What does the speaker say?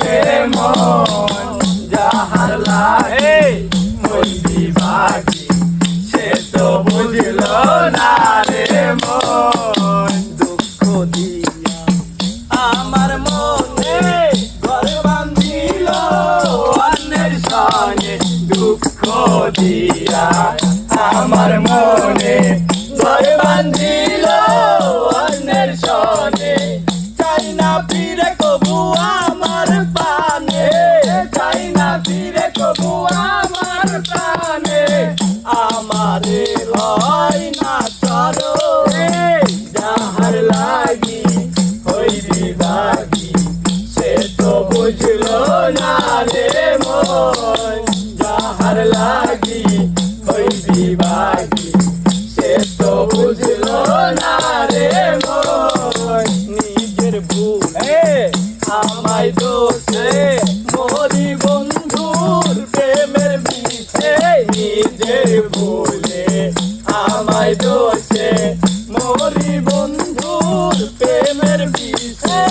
রে মন যাহার লাগে ওই বিভাগী সে তো বুঝলো না রে মন দুঃখ দিয়া আমার মনে ঘর বাঁধিল অন্যের সনে দুঃখ দিয়া আমার মনে ঘর বাঁধিল অন্যের সনে চাই না ফিরে কবু আমার প্রাণে চাই না ফিরে কবু আমার প্রাণে আমারে হয় না চরো যাহার লাগি হই বিভাগী সে তো বুঝলো না রে মন যাহার লাগি হই বিভাগী সে তো বুঝলো না রে মন নিজের ভুলে আমায় দোষে মরি বন্ধুর প্রেমের বিষে নিজের ভুলে আমায় দোষে মরি বন্ধুর প্রেমের বিষে